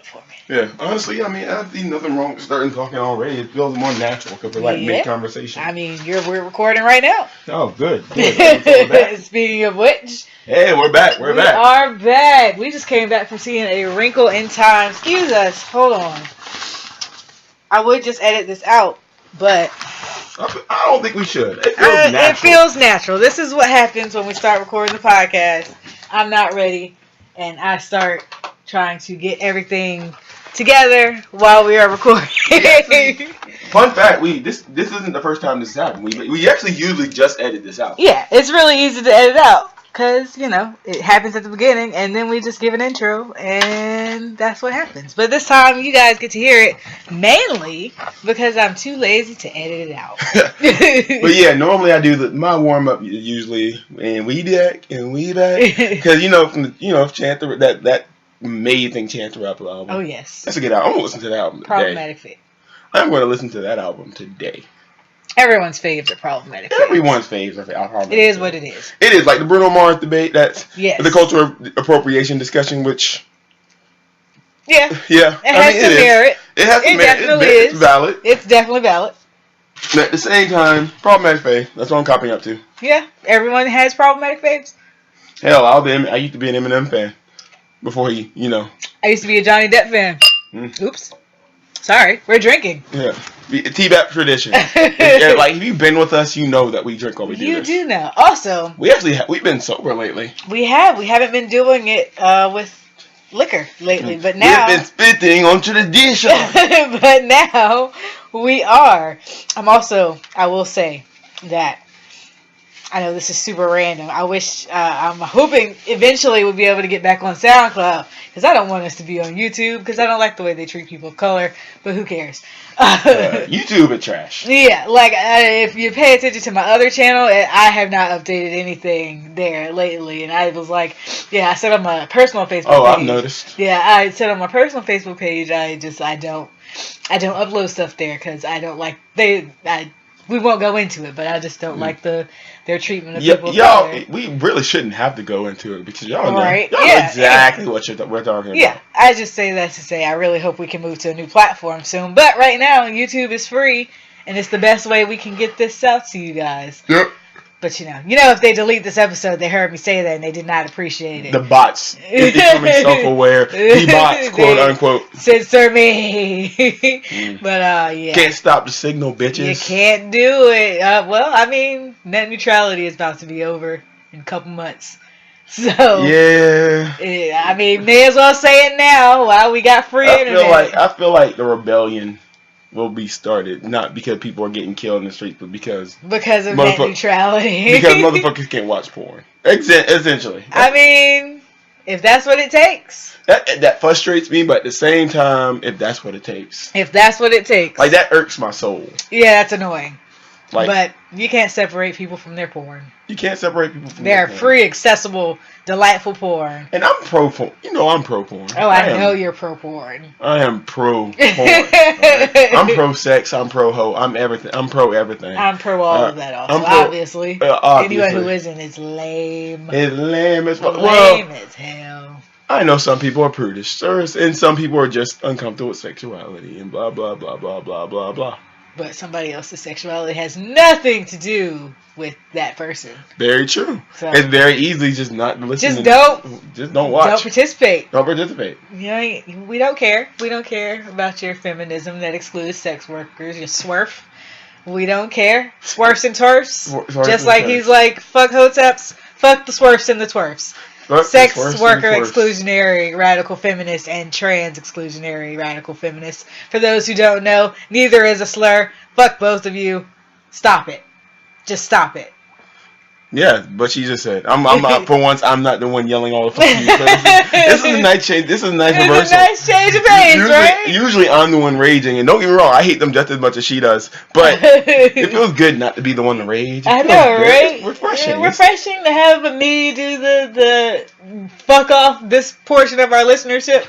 for me. Yeah, honestly, I mean, I see nothing wrong with starting talking already. It feels more natural because we're like mid-conversation. I mean, we're recording right now. Oh, good. Good. Speaking of which, hey, we're back. We are back. We just came back from seeing A Wrinkle in Time. Excuse us. Hold on. I would just edit this out, but I don't think we should. It feels natural. This is what happens when we start recording the podcast. I'm not ready, and I start trying to get everything together while we are recording. Fun fact: this isn't the first time this happened. We actually usually just edit this out. Yeah, it's really easy to edit out because it happens at the beginning, and then we just give an intro, and that's what happens. But this time, you guys get to hear it mainly because I'm too lazy to edit it out. But yeah, normally I do my warm up usually, and we back because Chance that amazing Chance the Rapper album. Oh yes, that's a good album. I'm gonna listen to that album today. Problematic Fit. I'm gonna listen to that album today. Everyone's favorite Problematic Fit. Everyone's favorite. It is what it is. It is like the Bruno Mars debate. That's the cultural appropriation discussion, which. Yeah. Yeah. It has some merit. It has some merit. Definitely it's valid. It's definitely valid. But at the same time, Problematic Faith. That's what I'm copying up to. Yeah. Everyone has Problematic Faiths. Hell, I used to be an Eminem fan. Before he, I used to be a Johnny Depp fan. Oops. Sorry, we're drinking. Yeah. T-Bap tradition. Like, if you've been with us, you know that we drink over here. You do know. Also, we've been sober lately. We have. We haven't been doing it with liquor lately, but now we've been spitting on tradition. But now we are. I will say that I know this is super random. I'm hoping eventually we'll be able to get back on SoundCloud because I don't want us to be on YouTube because I don't like the way they treat people of color, but who cares? YouTube is trash. Yeah, if you pay attention to my other channel, I have not updated anything there lately, and I was I said on my personal Facebook page. Oh, I've noticed. Yeah, I said on my personal Facebook page, I don't upload stuff there because I don't like we won't go into it, but I just don't like their treatment of people. Y'all, we really shouldn't have to go into it because y'all know exactly what we're talking about. Yeah, I just say that to say I really hope we can move to a new platform soon. But right now, YouTube is free, and it's the best way we can get this out to you guys. Yep. But if they delete this episode, they heard me say that and they did not appreciate it. The bots, becoming self-aware. The bots, quote unquote, censor me. But yeah, can't stop the signal, bitches. You can't do it. Net neutrality is about to be over in a couple months. So yeah, may as well say it now while we got free internet. I feel like the rebellion will be started not because people are getting killed in the streets, but because of net neutrality. Because motherfuckers can't watch porn. Essentially. If that's what it takes. That frustrates me, but at the same time, if that's what it takes. Like, that irks my soul. Yeah, that's annoying. But you can't separate people from their porn. You can't separate people from their porn. They're free, accessible, delightful porn. And I'm pro porn. I'm pro porn. Oh, I know you're pro porn. I am pro porn. Right? I'm pro sex. I'm pro hoe. I'm everything. I'm pro everything. I'm pro all of that also, obviously. Anyone who isn't is lame. It's lame as well. Lame as hell. I know some people are prudish, and some people are just uncomfortable with sexuality and blah, blah, blah, blah, blah, blah, blah. But somebody else's sexuality has nothing to do with that person. Very true. So, it's very easy just not to listen. Just don't watch. Don't participate. Don't participate. We don't care. We don't care about your feminism that excludes sex workers. Your swerf. We don't care. Swerfs and twerfs. Just like he's like, fuck hoteps, fuck the swerfs and the twerfs. Sex worker exclusionary radical feminist and trans exclusionary radical feminist. For those who don't know, neither is a slur. Fuck both of you. Stop it. Just stop it. Yeah, but she just said, "I'm not for once. I'm not the one yelling all the fuck you." So this is a nice change. This is a nice reversal. It's a nice change of pace, right? Usually I'm the one raging, and don't get me wrong, I hate them just as much as she does. But it feels good not to be the one to rage. I know, right? It's refreshing. It's refreshing to have me do the fuck off this portion of our listenership.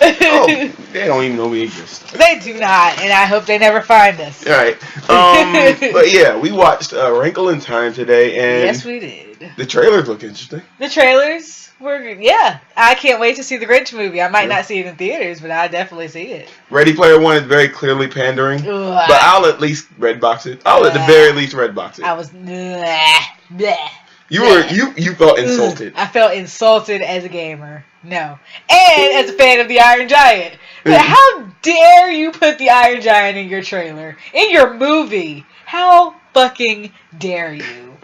They don't even know we exist. They do not, and I hope they never find us. All right. But yeah, we watched Wrinkle in Time today, and yes, we did. The trailers look interesting. The trailers I can't wait to see the Grinch movie. I might not see it in theaters, but I definitely see it. Ready Player One is very clearly pandering, but I'll at least red box it. I'll at the very least red box it. I was bleh. You felt insulted. I felt insulted as a gamer. No. And as a fan of the Iron Giant. How dare you put the Iron Giant in your trailer? In your movie? How fucking dare you?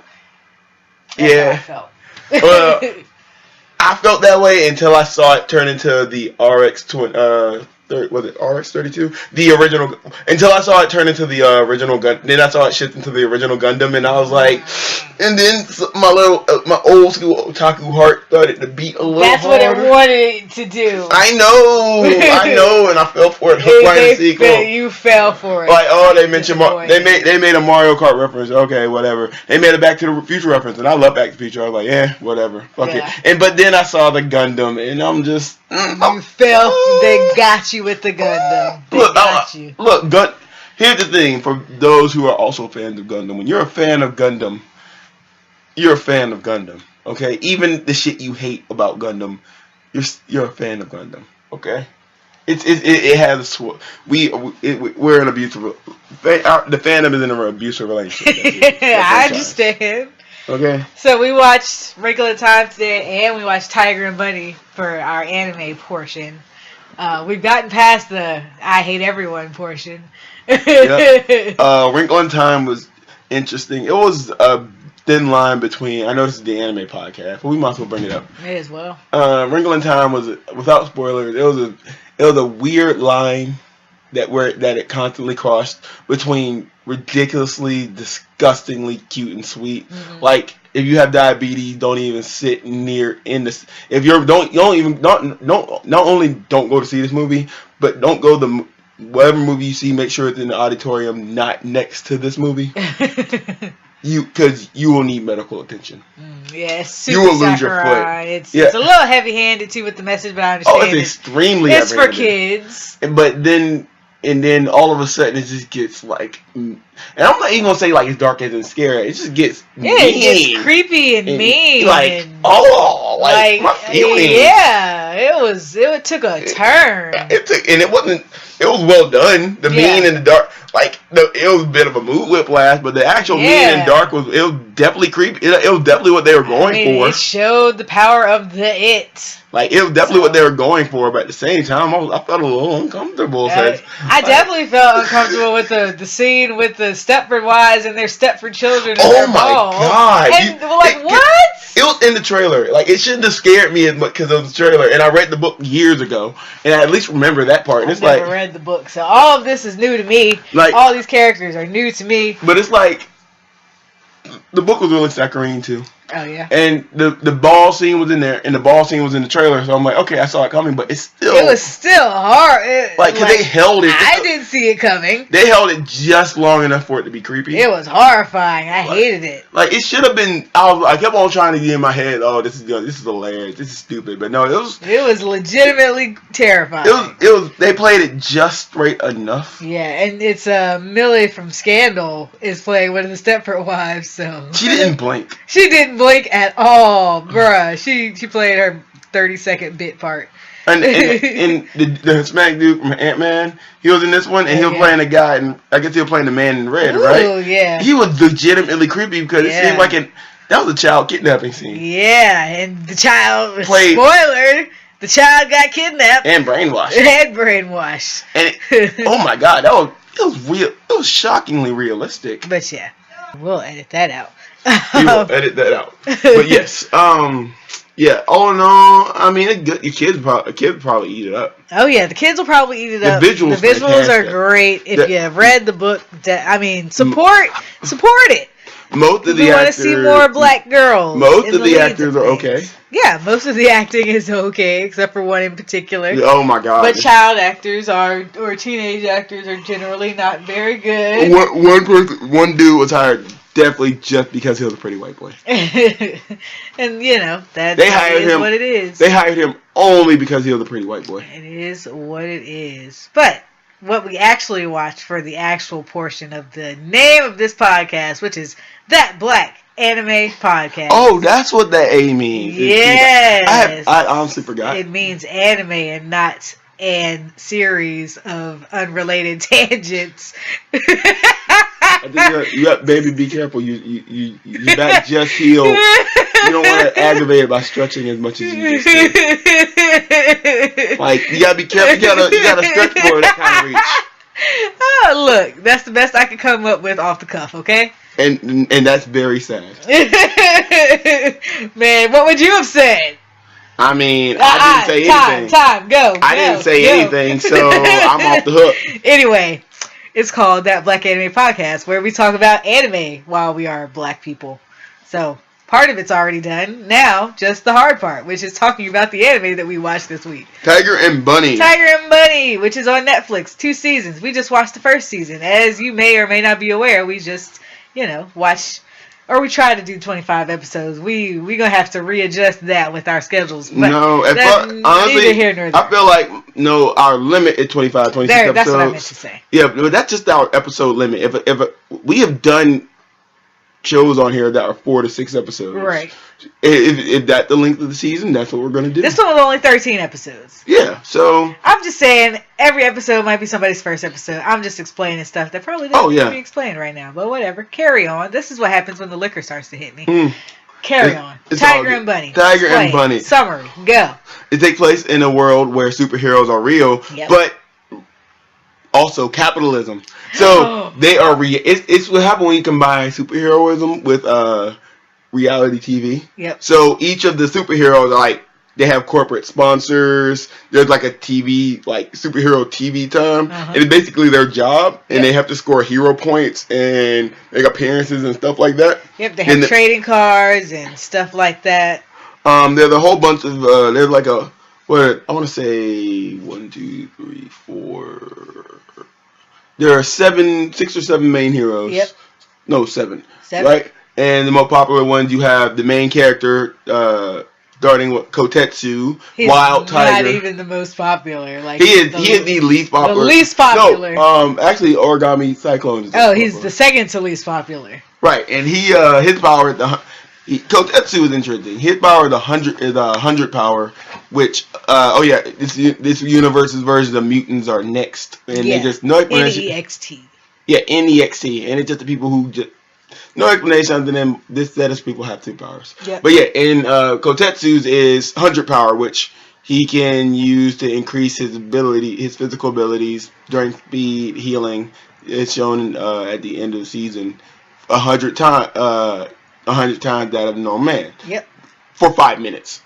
That's how I felt. Well, I felt that way until I saw it turn into the was it RX-32? The original. Until I saw it turn into the original gun. Then I saw it shift into the original Gundam, and I was like, and then my old school otaku heart started to beat a little harder. That's what it wanted to do. I know, and I fell for it. Hook, line, and sequel. You fell for it. Like, they mentioned they made a Mario Kart reference. Okay, whatever. They made a Back to the Future reference, and I love Back to the Future. I was like, whatever, fuck it. But then I saw the Gundam, and I'm just you fell. They got you with the Gundam. Look, here's the thing for those who are also fans of Gundam. When you're a fan of Gundam, you're a fan of Gundam. Okay, even the shit you hate about Gundam, you're a fan of Gundam. Okay, it has we're in an abusive. The fandom is in an abusive relationship. I understand. Okay. So we watched Wrinkle in Time today, and we watched Tiger and Bunny for our anime portion. We've gotten past the I hate everyone portion. Wrinkle in Time was interesting. It was a thin line between. I know this is the anime podcast, but we might as well bring it up. May as well. Wrinkle in Time was, without spoilers, it was a weird line that it constantly crossed between ridiculously, disgustingly cute and sweet. Mm-hmm. Like, if you have diabetes, don't even sit near in this. If not only don't go to see this movie, but don't go to whatever movie you see. Make sure it's in the auditorium, not next to this movie. Because you will need medical attention. Yes, you will lose your foot. It's a little heavy-handed too with the message, but I understand. Oh, it's extremely heavy-handed. It's for kids. But then all of a sudden it just gets like, and I'm not even gonna say like it's dark as and scary. It just gets mean. It gets creepy and mean. Like my feelings. Yeah, it took a turn. It was well done. The mean and the dark, it was a bit of a mood whiplash, but the actual mean and dark was definitely creepy. It was definitely what they were going for. It showed the power of the it. It was definitely what they were going for, but at the same time, I felt a little uncomfortable. I definitely felt uncomfortable with the scene with the Stepford wives and their Stepford children. Oh my god! And what? It was in the trailer. It shouldn't have scared me as much because of the trailer. And I read the book years ago, and I at least remember that part. I've never read the book, so all of this is new to me. All these characters are new to me. But it's like the book was really saccharine too. Oh yeah. And the ball scene was in there, and the ball scene was in the trailer. So I'm like, okay, I saw it coming, but it was still hard. Because they held it. I didn't see it coming. They held it just long enough for it to be creepy. It was horrifying. I hated it. It should have been. I kept on trying to get in my head. Oh, this is hilarious. This is stupid. But no, it was legitimately terrifying. It was. They played it just straight enough. Yeah, and it's Millie from Scandal is playing one of the Stepford wives. So she didn't blink. She didn't blink at all, bruh. She played her 30-second bit part. And the Hispanic dude from Ant-Man, he was in this one, and he was playing a guy, and I guess he was playing the man in red, right? Oh yeah. He was legitimately creepy because it seemed like that was a child kidnapping scene. Yeah, and the child spoiler. The child got kidnapped and brainwashed. And oh my god, it was real. It was shockingly realistic. But yeah, we'll edit that out. We will edit that out. But yes, yeah. All in all, I mean, it's good. Your kids probably eat it up. Oh yeah, the kids will probably eat it up. The visuals are great. If you have read the book, support it. Most of the actors. We want to see more black girls. Most of the actors are okay. Yeah, most of the acting is okay, except for one in particular. Oh my god! But child actors or teenage actors are generally not very good. One dude was hired definitely just because he was a pretty white boy. And that what it is. They hired him only because he was a pretty white boy. It is what it is. But what we actually watched for the actual portion of the name of this podcast, which is That Black Anime Podcast. Oh, that's what that A means. Yes. I honestly forgot. It means anime and not an series of unrelated tangents. I think you got, baby, be careful. Your back just healed. You don't want to aggravate it by stretching as much as you just did. Like, you gotta be careful. You gotta stretch for that kind of reach. Oh, look, that's the best I could come up with off the cuff, okay? And that's very sad. Man, what would you have said? I mean, I didn't say anything. Go. I didn't say anything, so I'm off the hook. Anyway, it's called That Black Anime Podcast, where we talk about anime while we are black people. So, part of it's already done. Now, just the hard part, which is talking about the anime that we watched this week. Tiger and Bunny, which is on Netflix. 2 seasons. We just watched the first season. As you may or may not be aware, we just, watch... Or we try to do 25 episodes. We gonna have to readjust that with our schedules. But honestly, I feel like our limit is 25, 26 episodes. That's what I meant to say. Yeah, but that's just our episode limit. If we have done shows on here that are 4 to 6 episodes, right? If that's the length of the season, that's what we're gonna do. This one was only 13 episodes. Yeah, so I'm just saying every episode might be somebody's first episode. I'm just explaining stuff that probably doesn't need to be explained right now. But whatever, carry on. This is what happens when the liquor starts to hit me. Carry on. Tiger and Bunny. Tiger and Bunny. Summary. Go. It takes place in a world where superheroes are real, but also capitalism. So they are it's what happens when you combine superheroism with reality TV. Yep. So each of the superheroes they have corporate sponsors. There's like a TV, superhero TV time. And it's basically their job. And they have to score hero points and make appearances and stuff like that. Yep, they have trading cards and stuff like that. There's a whole bunch of, there's like I want to say 1, 2, 3, 4. There are 6 or 7 main heroes. Yep. No, 7. Right? And the more popular ones, you have the main character, starting with Kotetsu, He's Wild Tiger. Not even the most popular. He is the least popular. The least popular. No, actually, Origami Cyclone is he's the second to least popular. Right, and his power Kotetsu is interesting. His power is 100 power, which this universe's version of mutants are next, and they just no explanation. NEXT. Yeah, NEXT, and it's just the people who just no explanation other than this set of people have 2 powers. Yep. But and Kotetsu's is 100 power, which he can use to increase his physical abilities during speed, healing. It's shown at the end of the season 100 times that of a normal man. Yep. For 5 minutes.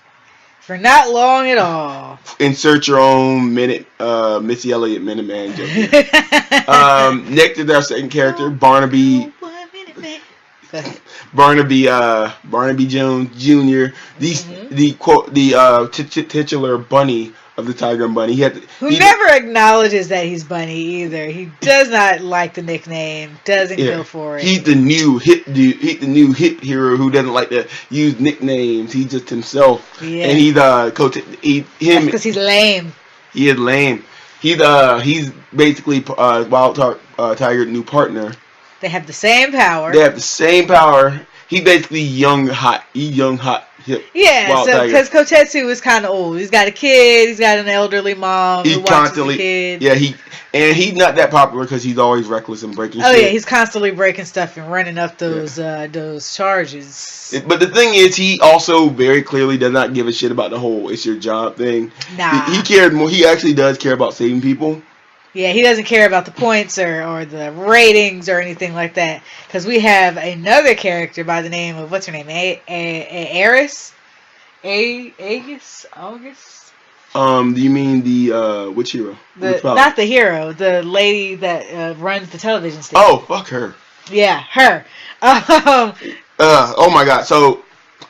For not long at all. Insert your own minute, Missy Elliott Minuteman joke. Next is our second character, Barnaby. Barnaby Jones Jr. The titular bunny of the Tiger and Bunny. Who never acknowledges that he's Bunny either. He does not like the nickname. Doesn't go for it. He's the new hit dude. He's the new hit hero who doesn't like to use nicknames. He's just himself. Yeah. And he's because he's lame. He is lame. He's basically Wild Tiger's new partner. They have the same power. He's basically young, hot. He's young, hot, hip. Yeah, because Kotetsu is kind of old. He's got a kid. He's got an elderly mom who watches the kid. Yeah, he's not that popular because he's always reckless and breaking shit. Oh yeah, he's constantly breaking stuff and running up those charges. But the thing is, he also very clearly does not give a shit about the whole "it's your job" thing. Nah, he cared more. He actually does care about saving people. Yeah, he doesn't care about the points or the ratings or anything like that. Because we have another character by the name of, what's her name? Aegis? August? Do you mean the, which hero? Not the hero. The lady that runs the television station. Oh, fuck her. Yeah, her. Oh my god. So,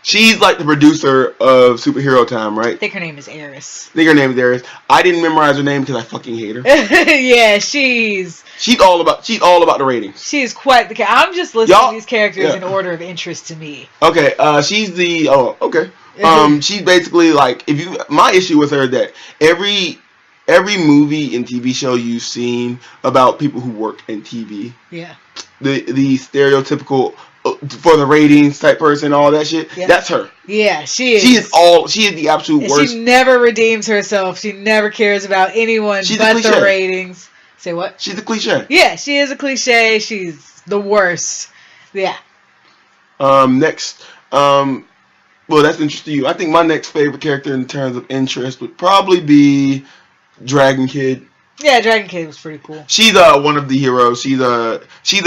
she's like the producer of Superhero Time, right? I think her name is Eris. I didn't memorize her name because I fucking hate her. Yeah, she's all about the ratings. She's quite the I'm just listing these characters in order of interest to me. Okay, she's the okay. She's basically my issue with her is that every movie and TV show you've seen about people who work in TV. Yeah. The stereotypical for the ratings type person, all that shit. Yep. That's her. Yeah, she is. She is the absolute worst. She never redeems herself. She never cares about anyone but the ratings. Say what? She's a cliche. Yeah, she is a cliche. She's the worst. Yeah. Next, well, that's interesting to you. I think my next favorite character in terms of interest would probably be Dragon Kid. Yeah, Dragon Kid was pretty cool. She's one of the heroes. She's a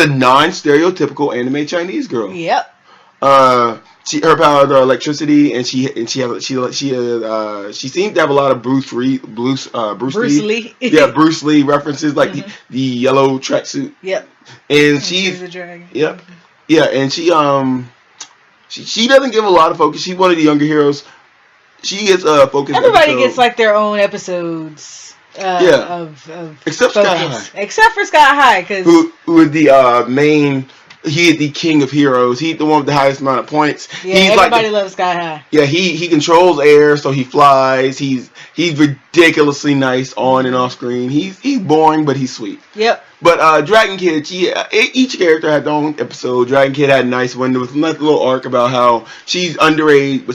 non-stereotypical anime Chinese girl. Yep. Her powers are electricity, and she seemed to have a lot of Bruce Lee. Yeah, Bruce Lee references, like the yellow tracksuit. Yep. And she's a dragon. Yep. Yeah, and she doesn't give a lot of focus. She's one of the younger heroes. She gets focused. Everybody gets like their own episodes. Of except focus. Sky High. Except for Sky High, because who is the main. He is the king of heroes. He's the one with the highest amount of points. Yeah, everybody loves Sky High. Yeah, he controls air, so he flies. He's ridiculously nice on and off screen. He's boring, but he's sweet. Yep. But Dragon Kid, each character had their own episode. Dragon Kid had a nice one. There was a nice little arc about how she's underage, but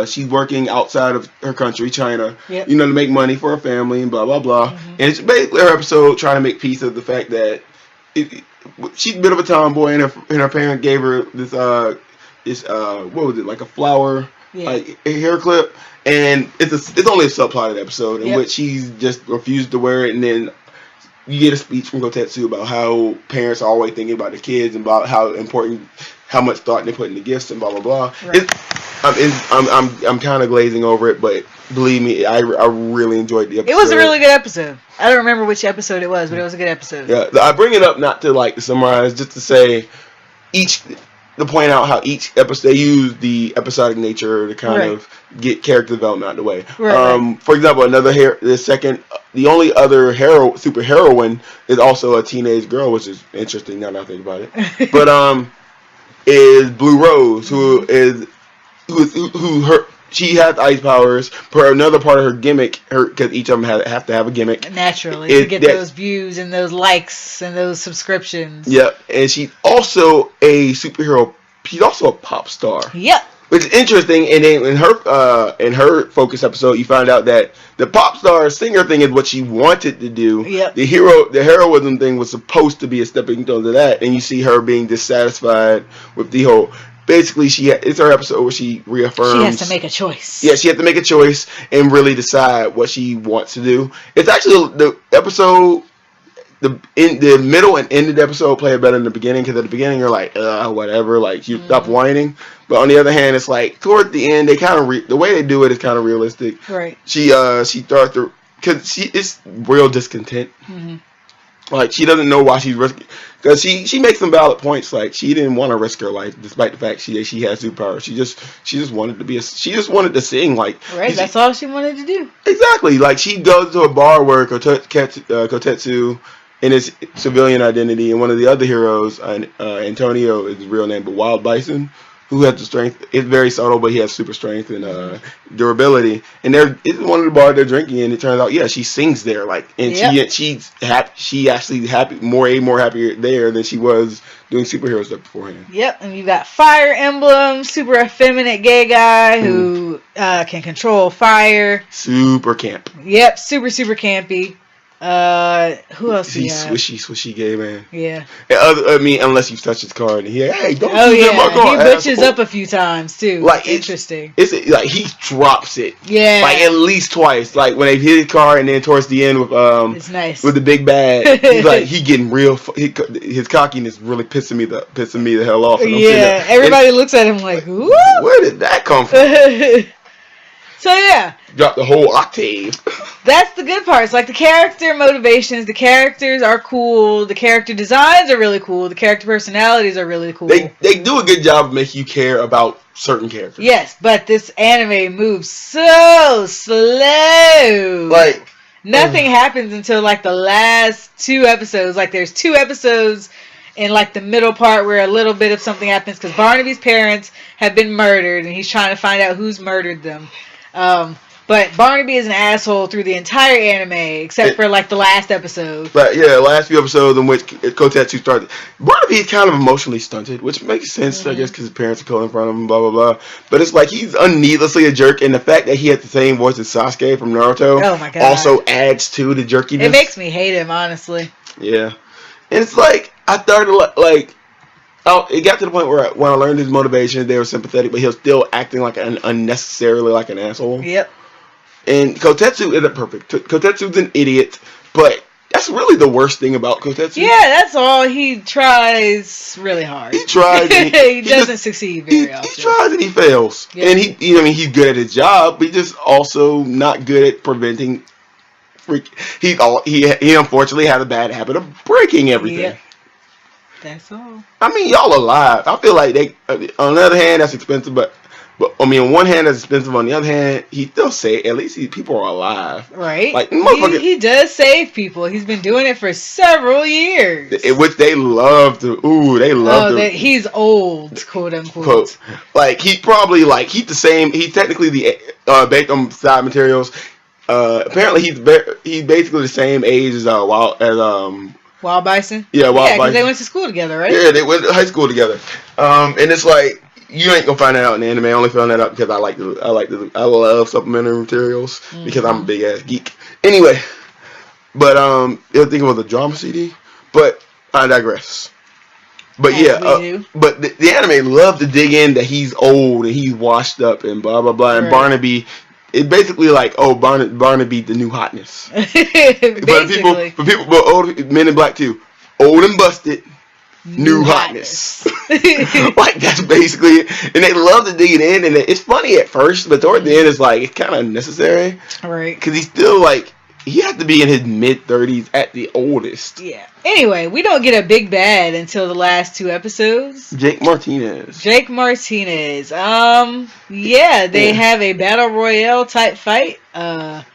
she's working outside of her country, China. Yep. To make money for her family and blah blah blah. And it's basically her episode trying to make peace of the fact that she's a bit of a tomboy, and her parent gave her this what was it, like a flower, like a hair clip, and it's only a subplotted episode in which she's just refused to wear it, and then you get a speech from Kotetsu about how parents are always thinking about the kids and about how much thought they put into gifts and blah blah blah. Right. I'm kind of glazing over it, but believe me, I really enjoyed the episode. It was a really good episode. I don't remember which episode it was, but it was a good episode. Yeah, I bring it up not to summarize, just to say to point out how each episode, they use the episodic nature to kind of get character development out of the way. Right. For example, the only other super heroine is also a teenage girl, which is interesting now that I think about it. But is Blue Rose, she has ice powers. For another part of her gimmick, because each of them have to have a gimmick. Naturally, to get those views and those likes and those subscriptions. Yep, and she's also a superhero. She's also a pop star. Yep. Which is interesting, and then in her focus episode, you find out that the pop star singer thing is what she wanted to do. Yep. The heroism thing was supposed to be a stepping stone to that, and you see her being dissatisfied with the whole. Basically, it's her episode where she reaffirms. She has to make a choice. Yeah, she has to make a choice and really decide what she wants to do. It's actually the episode. In the middle and end of the episode play it better than the beginning, because at the beginning you're like, whatever, like you stop whining. But on the other hand, it's like toward the end they kind of the way they do it is kind of realistic. Right. She starts to, because it's real discontent. Mm-hmm. Like she doesn't know why she's risking, because she makes some valid points. Like she didn't want to risk her life despite the fact she has superpowers. She just wanted to she just wanted to sing. Like that's all she wanted to do. Exactly. Like she goes to a bar where Kotetsu in his civilian identity, and one of the other heroes, Antonio is his real name, but Wild Bison, who has the strength. It's very subtle, but he has super strength and durability. And it's one of the bars they're drinking, and it turns out, she sings there. Like, and she's happy. She actually more happier there than she was doing superhero stuff beforehand. Yep, and you got Fire Emblem, super effeminate gay guy who can control fire. Super camp. Yep, super campy. Who else? He's swishy gay man. Yeah. I mean, unless you touch his car and don't my car. He butches up a few times too. Like interesting. It's like he drops it. Yeah. Like at least twice. Like when they hit his car, and then towards the end with it's nice with the big bad. He's like he getting real. His cockiness really pissing me the hell off. Yeah. Everybody looks at him like, ooh. Where did that come from? So yeah. Drop the whole octave. That's the good parts. Like the character motivations, the characters are cool. The character designs are really cool. The character personalities are really cool. They do a good job of making you care about certain characters. Yes, but this anime moves so slow. Like nothing happens until like the last 2 episodes. Like there's 2 episodes in like the middle part where a little bit of something happens because Barnaby's parents have been murdered and he's trying to find out who's murdered them. But Barnaby is an asshole through the entire anime, except for like the last episode. But yeah, last few episodes in which Kotetsu started. Barnaby is kind of emotionally stunted, which makes sense, I guess, because his parents are calling in front of him, blah, blah, blah. But it's like he's needlessly a jerk, and the fact that he had the same voice as Sasuke from Naruto also adds to the jerkiness. It makes me hate him, honestly. Yeah. And it's like, I started like, it got to the point where when I learned his motivation, they were sympathetic, but he was still acting like unnecessarily like an asshole. Yep. And Kotetsu isn't perfect. Kotetsu's an idiot, but that's really the worst thing about Kotetsu. Yeah, that's all. He tries really hard. He tries. He doesn't succeed very often. He tries and he fails. Yep. And he's good at his job, but he's just also not good at preventing. He unfortunately has a bad habit of breaking everything. Yep. That's all. I mean, y'all alive. I feel like on the other hand, that's expensive, but I mean, on one hand, that's expensive. On the other hand, he still at least people are alive. Right. Like, he does save people. He's been doing it for several years. Which they love to. Ooh, they love to. He's old, quote unquote. Like, he's probably he's the same. He's technically based on side materials. Apparently, he's basically the same age as Wild Bison. Yeah, Wild Bison. Because they went to school together, right? Yeah, they went to high school together. And it's like, you ain't gonna find that out in the anime. I only found that out because I love supplementary materials because I'm a big ass geek. Anyway, but I think it was a drama CD. But I digress. But but the anime loved to dig in that he's old and he's washed up and blah blah blah. And Barnaby, it's basically like, Barnaby the new hotness. But old Men in Black too, old and busted. New hotness. Like, that's basically it. And they love to dig it in, and it's funny at first, but toward the end it's like, it's kind of necessary. Right. Because he's still he has to be in his mid-30s at the oldest. Yeah. Anyway, we don't get a big bad until the last 2 episodes. Jake Martinez. Yeah, they have a battle royale type fight.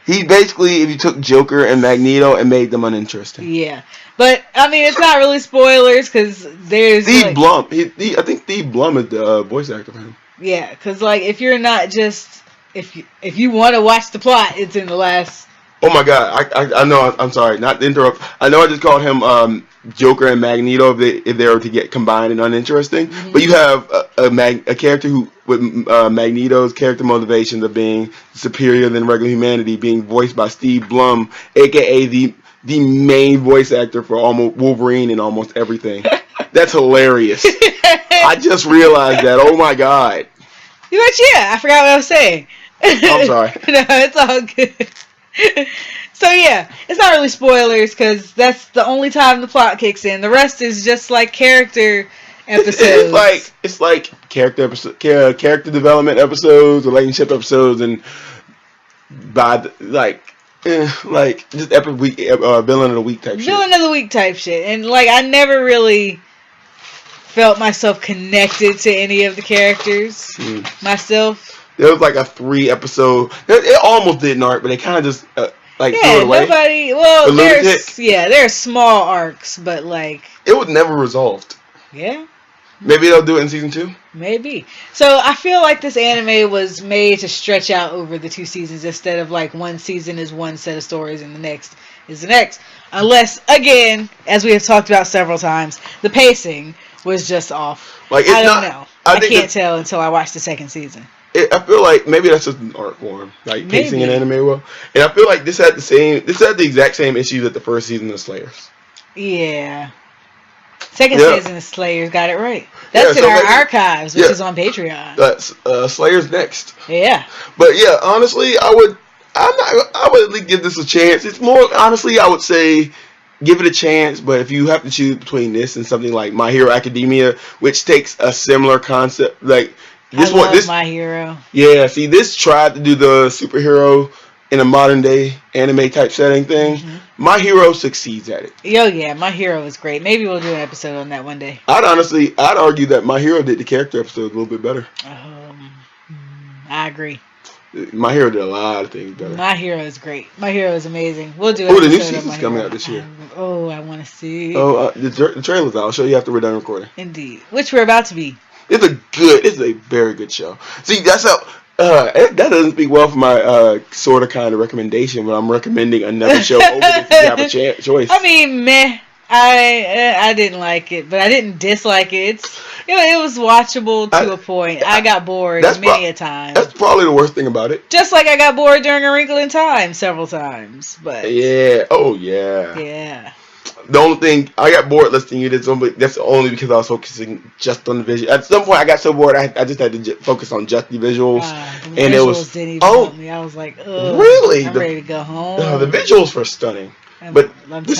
He basically, if you took Joker and Magneto and made them uninteresting. Yeah. But, I mean, it's not really spoilers, because there's... Steve Blum. I think Steve Blum is the voice actor for him. Yeah, because, if you're not just... If you want to watch the plot, it's in the last... Oh my God! I know. I'm sorry, not to interrupt. I know I just called him Joker and Magneto if they were to get combined and uninteresting. Mm-hmm. But you have a character who with Magneto's character motivations of being superior than regular humanity, being voiced by Steve Blum, aka the main voice actor for almost Wolverine and almost everything. That's hilarious. I just realized that. Oh my God! Yeah, I forgot what I was saying. I'm sorry. No, it's all good. So yeah, it's not really spoilers because that's the only time the plot kicks in. The rest is just character episodes. It's like character development episodes, relationship episodes, and just epic week villain of the week type shit. Villain of the week type shit, and I never really felt myself connected to any of the characters myself. There was a 3 episode. It almost did an arc, but they kind of just threw it away. Nobody. Well, there's small arcs, but it was never resolved. Yeah. Maybe they'll do it in season 2. Maybe. So I feel like this anime was made to stretch out over the 2 seasons instead of one season is one set of stories and the next is the next. Unless, again, as we have talked about several times, the pacing was just off. I don't know. I can't tell until I watch the 2nd season. I feel like maybe that's just an art form, pacing an anime well. And I feel like this had the exact same issues that the first season of Slayers. Yeah. Second season of Slayers got it right. That's in our archives, which is on Patreon. That's Slayers next. Yeah. But yeah, honestly, I would at least give this a chance. It's more, honestly, I would say give it a chance, but if you have to choose between this and something like My Hero Academia, which takes a similar concept, I love My Hero. Yeah, see, this tried to do the superhero in a modern day anime type setting thing. Mm-hmm. My Hero succeeds at it. Oh yeah, My Hero is great. Maybe we'll do an episode on that one day. I'd argue that My Hero did the character episode a little bit better. I agree. My Hero did a lot of things better. My Hero is great. My Hero is amazing. We'll do an episode the new season's coming out this year. I want to see. The trailer's out. I'll show you after we're done recording. Indeed. Which we're about to be. It's a very good show. See, that's how That doesn't speak well for my sort of kind of recommendation, but I'm recommending another show over if you have a choice. I mean, meh. I didn't like it, but I didn't dislike it. It was watchable to a point. I got bored many a time. That's probably the worst thing about it. Just like I got bored during A Wrinkle in Time several times. But yeah, oh yeah. Yeah. The only thing I got bored listening to you, that's only because I was focusing just on the visual. At some point, I got so bored I just had to focus on just the visuals, and it was didn't even help me. I was like, ugh, really? I'm ready to go home. The visuals were stunning. But the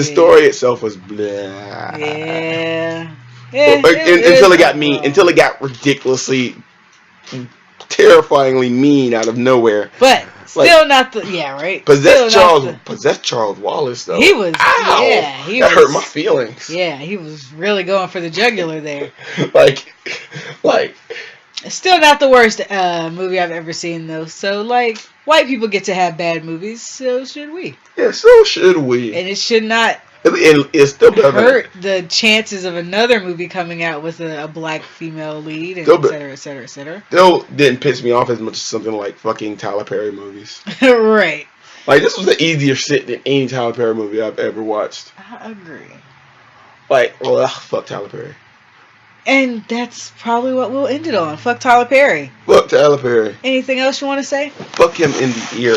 story itself was blah. Yeah. Until it got ridiculously, terrifyingly mean out of nowhere. But still not the right. Possessed Charles Wallace though. He was that hurt my feelings. Yeah, he was really going for the jugular there. like. Still not the worst movie I've ever seen though. So white people get to have bad movies, so should we. Yeah, so should we. And it should not it's still hurt the chances of another movie coming out with a black female lead, and et cetera, et cetera, et cetera. Still didn't piss me off as much as something like fucking Tyler Perry movies. Right. Like, this was an easier shit than any Tyler Perry movie I've ever watched. I agree. Fuck Tyler Perry. And that's probably what we'll end it on. Fuck Tyler Perry. Fuck Tyler Perry. Anything else you want to say? Fuck him in the ear.